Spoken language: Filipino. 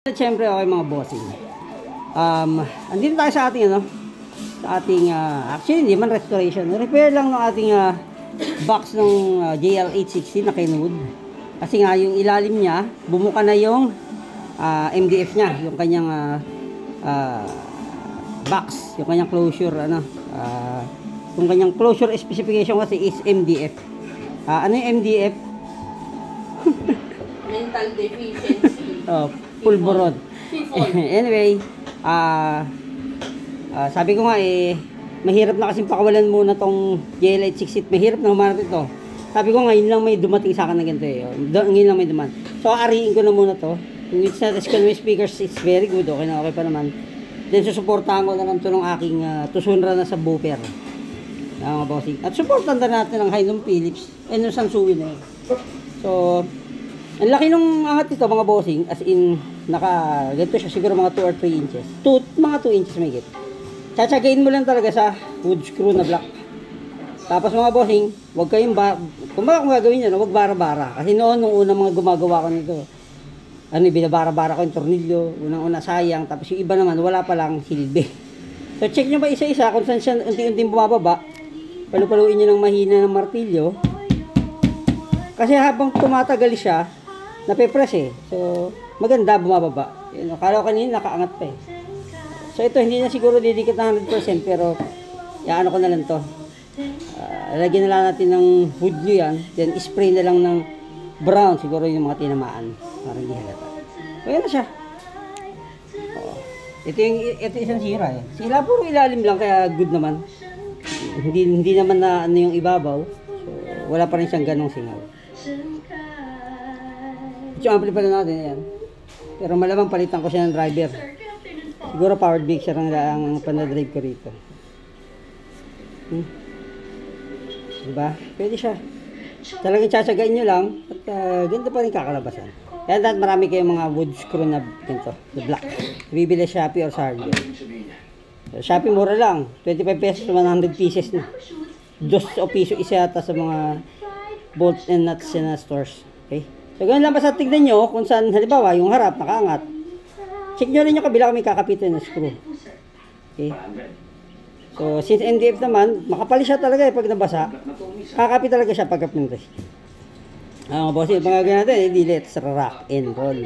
Siyempre, okay mga bossing. Andito tayo sa ating actually hindi man restoration. Repair lang ng ating box ng JL860 na Kenwood. Kasi nga yung ilalim niya, bumuka na yung MDF niya, yung kanyang box, yung kanyang closure yung kanyang closure specification kasi is MDF. Ano yung MDF? Mental deficiency. Pulburon. Anyway, sabi ko nga mahirap na kasing pakawalan muna tong JL860. Mahirap na humanap ito. Sabi ko ngayon lang may dumating sa akin na ganito ngayon lang may dumating. So ariin ko na muna to. Yung it's not as convenient speakers, it's very good. Okay na, okay pa naman. Then susuportahan ko na lang to ng aking tusunra na sa booper. Mga bossing. At supportan na natin ang Hyundai Philips. Nung Sansui na yun. So, ang laki nung angat ito mga bossing, as in ganito siya siguro mga 2 or 3 inches. Mga 2 inches may git. Tsatsagain mo lang talaga sa wood screw na block. Tapos mga bossing, huwag kayong kung gagawin nyo, huwag bara-bara. Kasi nung unang mga gumagawa ko nito, binabara-bara ko yung tornilyo, unang-una sayang, tapos yung iba naman, wala pa lang silbi. So check nyo ba isa-isa kung saan siya unti-unting bumababa. Palu-paluin nyo ng mahina ng martilyo. Kasi habang tumatagal siya, nape-press So, maganda bumababa. Akala ko kanina nakaangat pa So, ito hindi na siguro didikit na 100% pero iaano ko na lang to. Lagyan na lang natin ng wood glue yan. Then, spray na lang ng brown. Siguro yung mga tinamaan. Para hindi halata. So, yan na siya. Ito isang sira Sira puro ilalim lang kaya good naman. Hindi naman na ano yung ibabaw. So, wala pa rin siyang ganong singaw. Yung amplifier natin, ayan. Pero malamang palitan ko siya ng driver. Siguro powered brake siya ang panadrive ko rito. Diba? Pwede siya. Talagang tsatsagain nyo lang at ganda pa rin kakalabasan. Kaya dahil marami kayong mga wood screw na ganito, the black. Bibili Shopee or sa hardware. So, Shopee mura lang. 25 pesos, 100 pieces na. 2 piso isa yata sa mga bolts and nuts na stores. Okay? So, ganun lang basta tignan nyo kung saan, halimbawa, yung harap, nakaangat. Check nyo rin yung kabila kung may kakapitan na screw. Okay? So, since MDF naman, makapali siya talaga pag nabasa. Kakapit talaga siya pagka pinres. Mga boss, yung pangagawin natin, let's rock and roll.